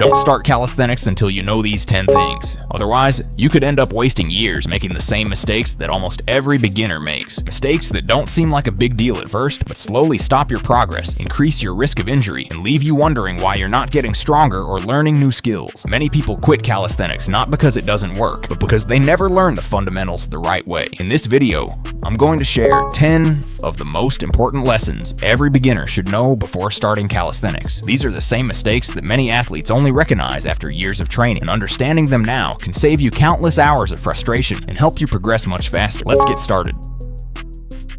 Don't start calisthenics until you know these 10 things. Otherwise, you could end up wasting years making the same mistakes that almost every beginner makes. Mistakes that don't seem like a big deal at first, but slowly stop your progress, increase your risk of injury, and leave you wondering why you're not getting stronger or learning new skills. Many people quit calisthenics not because it doesn't work, but because they never learn the fundamentals the right way. In this video, I'm going to share 10 of the most important lessons every beginner should know before starting calisthenics. These are the same mistakes that many athletes only recognize after years of training, and understanding them now can save you countless hours of frustration and help you progress much faster. Let's get started.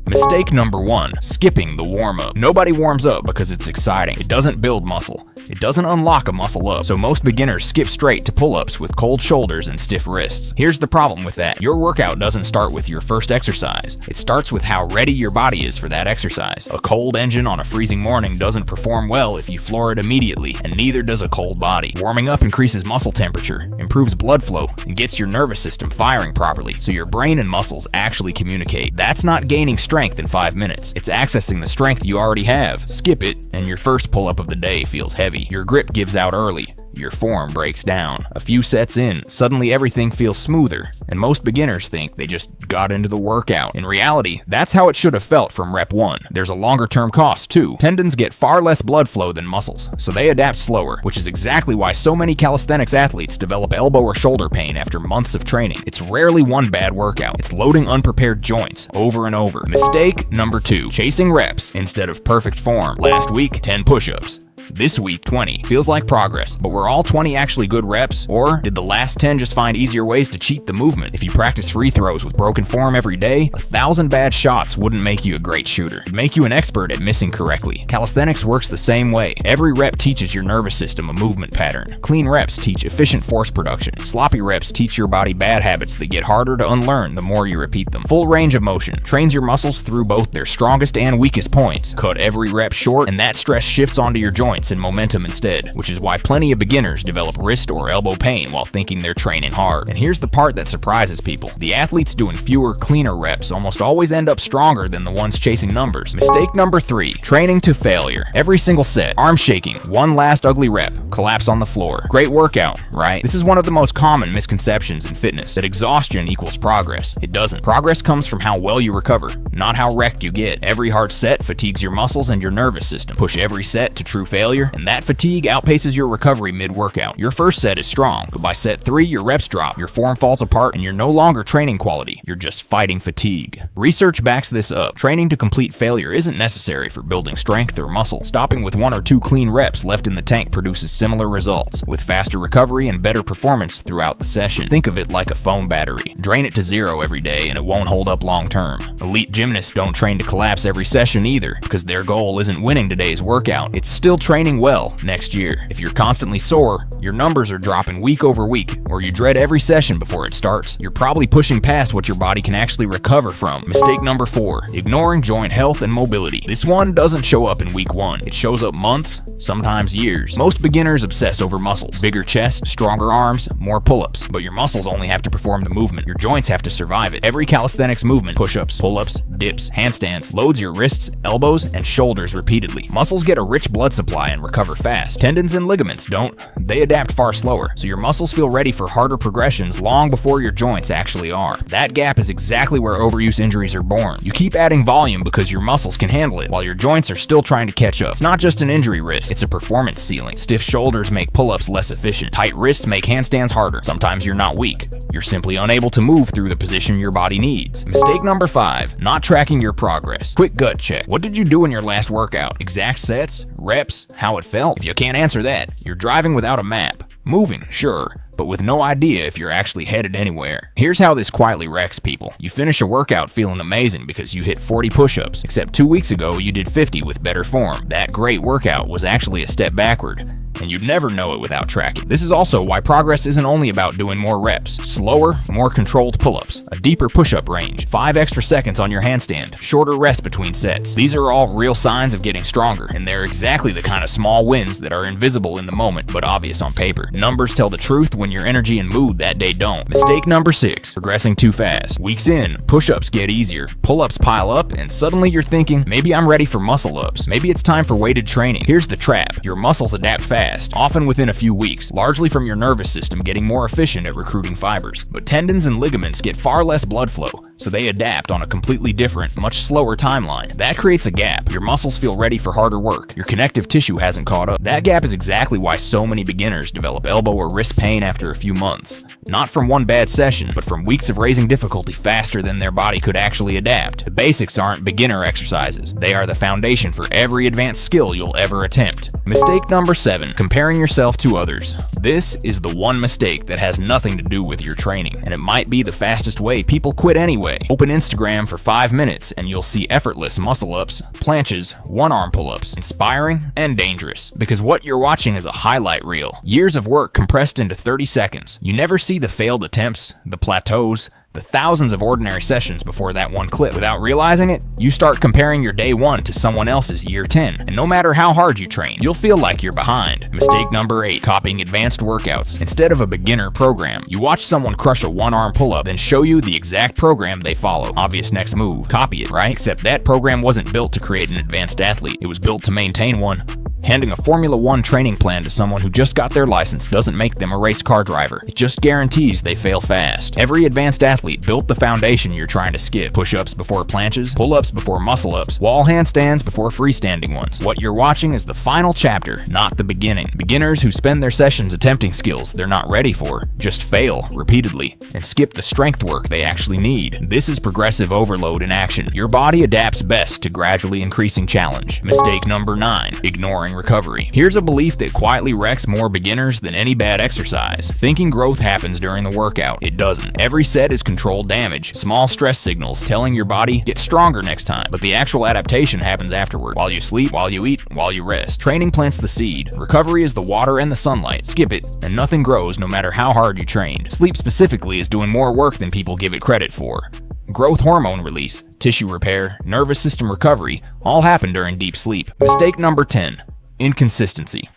Mistake number 1, skipping the warm-up. Nobody warms up because it's exciting. It doesn't build muscle. It doesn't unlock a muscle up, so most beginners skip straight to pull-ups with cold shoulders and stiff wrists. Here's the problem with that. Your workout doesn't start with your first exercise. It starts with how ready your body is for that exercise. A cold engine on a freezing morning doesn't perform well if you floor it immediately, and neither does a cold body. Warming up increases muscle temperature, improves blood flow, and gets your nervous system firing properly, so your brain and muscles actually communicate. That's not gaining strength in 5 minutes. It's accessing the strength you already have. Skip it, and your first pull-up of the day feels heavy. Your grip gives out early. Your form breaks down. A few sets in, suddenly everything feels smoother, and most beginners think they just got into the workout. In reality, that's how it should have felt from rep 1. There's a longer-term cost, too. Tendons get far less blood flow than muscles, so they adapt slower, which is exactly why so many calisthenics athletes develop elbow or shoulder pain after months of training. It's rarely one bad workout. It's loading unprepared joints over and over. Mistake number 2, chasing reps instead of perfect form. Last week, 10 push-ups. This week, 20. Feels like progress, but were all 20 actually good reps? Or did the last 10 just find easier ways to cheat the movement? If you practice free throws with broken form every day, 1,000 bad shots wouldn't make you a great shooter. It'd make you an expert at missing correctly. Calisthenics works the same way. Every rep teaches your nervous system a movement pattern. Clean reps teach efficient force production. Sloppy reps teach your body bad habits that get harder to unlearn the more you repeat them. Full range of motion trains your muscles through both their strongest and weakest points. Cut every rep short, and that stress shifts onto your joints and momentum instead, which is why plenty of beginners develop wrist or elbow pain while thinking they're training hard. And here's the part that surprises people. The athletes doing fewer, cleaner reps almost always end up stronger than the ones chasing numbers. Mistake number 3, training to failure. Every single set, arm shaking, one last ugly rep, collapse on the floor. Great workout, right? This is one of the most common misconceptions in fitness, that exhaustion equals progress. It doesn't. Progress comes from how well you recover, not how wrecked you get. Every hard set fatigues your muscles and your nervous system. Push every set to true failure, and that fatigue outpaces your recovery mid-workout. Your first set is strong, but by set 3, your reps drop, your form falls apart, and you're no longer training quality. You're just fighting fatigue. Research backs this up. Training to complete failure isn't necessary for building strength or muscle. Stopping with 1 or 2 clean reps left in the tank produces similar results, with faster recovery and better performance throughout the session. Think of it like a phone battery. Drain it to 0 every day, and it won't hold up long term. Elite gymnasts don't train to collapse every session either, because their goal isn't winning today's workout. It's still training well next year. If you're constantly sore, your numbers are dropping week over week, or you dread every session before it starts, you're probably pushing past what your body can actually recover from. Mistake number 4, ignoring joint health and mobility. This one doesn't show up in week 1. It shows up months, sometimes years. Most beginners obsess over muscles. Bigger chest, stronger arms, more pull-ups. But your muscles only have to perform the movement. Your joints have to survive it. Every calisthenics movement, push-ups, pull-ups, dips, handstands, loads your wrists, elbows, and shoulders repeatedly. Muscles get a rich blood supply and recover fast. Tendons and ligaments don't. They adapt far slower, so your muscles feel ready for harder progressions long before your joints actually are. That gap is exactly where overuse injuries are born. You keep adding volume because your muscles can handle it, while your joints are still trying to catch up. It's not just an injury risk, it's a performance ceiling. Stiff shoulders make pull-ups less efficient. Tight wrists make handstands harder. Sometimes you're not weak. You're simply unable to move through the position your body needs. Mistake number 5, not tracking your progress. Quick gut check. What did you do in your last workout? Exact sets? Reps? How it felt? If you can't answer that, you're driving without a map. Moving, sure, but with no idea if you're actually headed anywhere. Here's how this quietly wrecks people. You finish a workout feeling amazing because you hit 40 push-ups, except 2 weeks ago you did 50 with better form. That great workout was actually a step backward, and you'd never know it without tracking. This is also why progress isn't only about doing more reps. Slower, more controlled pull-ups, a deeper push-up range, 5 extra seconds on your handstand, shorter rest between sets. These are all real signs of getting stronger, and they're exactly the kind of small wins that are invisible in the moment but obvious on paper. Numbers tell the truth when when your energy and mood that day don't. Mistake number 6, progressing too fast. Weeks in, push-ups get easier, pull-ups pile up, and suddenly you're thinking, maybe I'm ready for muscle-ups. Maybe it's time for weighted training. Here's the trap. Your muscles adapt fast, often within a few weeks, largely from your nervous system getting more efficient at recruiting fibers. But tendons and ligaments get far less blood flow, so they adapt on a completely different, much slower timeline. That creates a gap. Your muscles feel ready for harder work. Your connective tissue hasn't caught up. That gap is exactly why so many beginners develop elbow or wrist pain after a few months. Not from one bad session, but from weeks of raising difficulty faster than their body could actually adapt. The basics aren't beginner exercises. They are the foundation for every advanced skill you'll ever attempt. Mistake number 7, comparing yourself to others. This is the one mistake that has nothing to do with your training, and it might be the fastest way people quit anyway. Open Instagram for 5 minutes and you'll see effortless muscle-ups, planches, one-arm pull-ups, inspiring and dangerous. Because what you're watching is a highlight reel. Years of work compressed into 30 seconds. You never see the failed attempts, the plateaus, the thousands of ordinary sessions before that one clip. Without realizing it, you start comparing your day 1 to someone else's year 10. And no matter how hard you train, you'll feel like you're behind. Mistake number 8, copying advanced workouts. Instead of a beginner program, you watch someone crush a one-arm pull-up, then show you the exact program they follow. Obvious next move. Copy it, right? Except that program wasn't built to create an advanced athlete. It was built to maintain one. Handing a Formula 1 training plan to someone who just got their license doesn't make them a race car driver. It just guarantees they fail fast. Every advanced athlete built the foundation you're trying to skip. Push-ups before planches, pull-ups before muscle-ups, wall handstands before freestanding ones. What you're watching is the final chapter, not the beginning. Beginners who spend their sessions attempting skills they're not ready for just fail repeatedly and skip the strength work they actually need. This is progressive overload in action. Your body adapts best to gradually increasing challenge. Mistake number 9, ignoring recovery. Here's a belief that quietly wrecks more beginners than any bad exercise. Thinking growth happens during the workout. It doesn't. Every set is controlled damage, small stress signals telling your body, get stronger next time. But the actual adaptation happens afterward. While you sleep, while you eat, while you rest. Training plants the seed. Recovery is the water and the sunlight. Skip it, and nothing grows no matter how hard you trained. Sleep specifically is doing more work than people give it credit for. Growth hormone release, tissue repair, nervous system recovery all happen during deep sleep. Mistake number 10, inconsistency.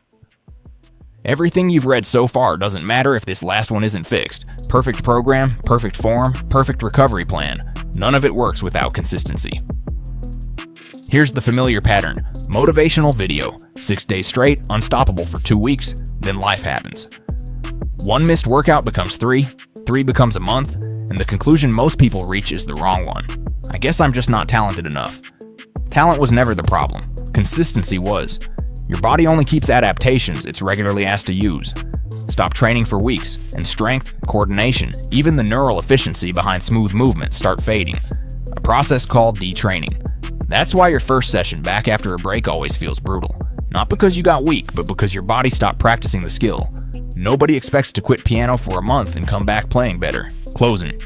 Everything you've read so far doesn't matter if this last one isn't fixed. Perfect program, perfect form, perfect recovery plan. None of it works without consistency. Here's the familiar pattern. Motivational video. 6 days straight, unstoppable for 2 weeks, then life happens. One missed workout becomes 3, 3 becomes a month, and the conclusion most people reach is the wrong one. I guess I'm just not talented enough. Talent was never the problem. Consistency was. Your body only keeps adaptations it's regularly asked to use. Stop training for weeks, and strength, coordination, even the neural efficiency behind smooth movement start fading. A process called detraining. That's why your first session back after a break always feels brutal. Not because you got weak, but because your body stopped practicing the skill. Nobody expects to quit piano for a month and come back playing better. Closing.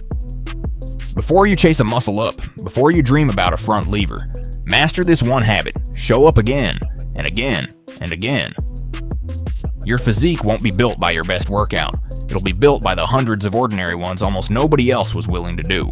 Before you chase a muscle up, before you dream about a front lever, master this one habit. Show up again, and again, and again. Your physique won't be built by your best workout. It'll be built by the hundreds of ordinary ones almost nobody else was willing to do.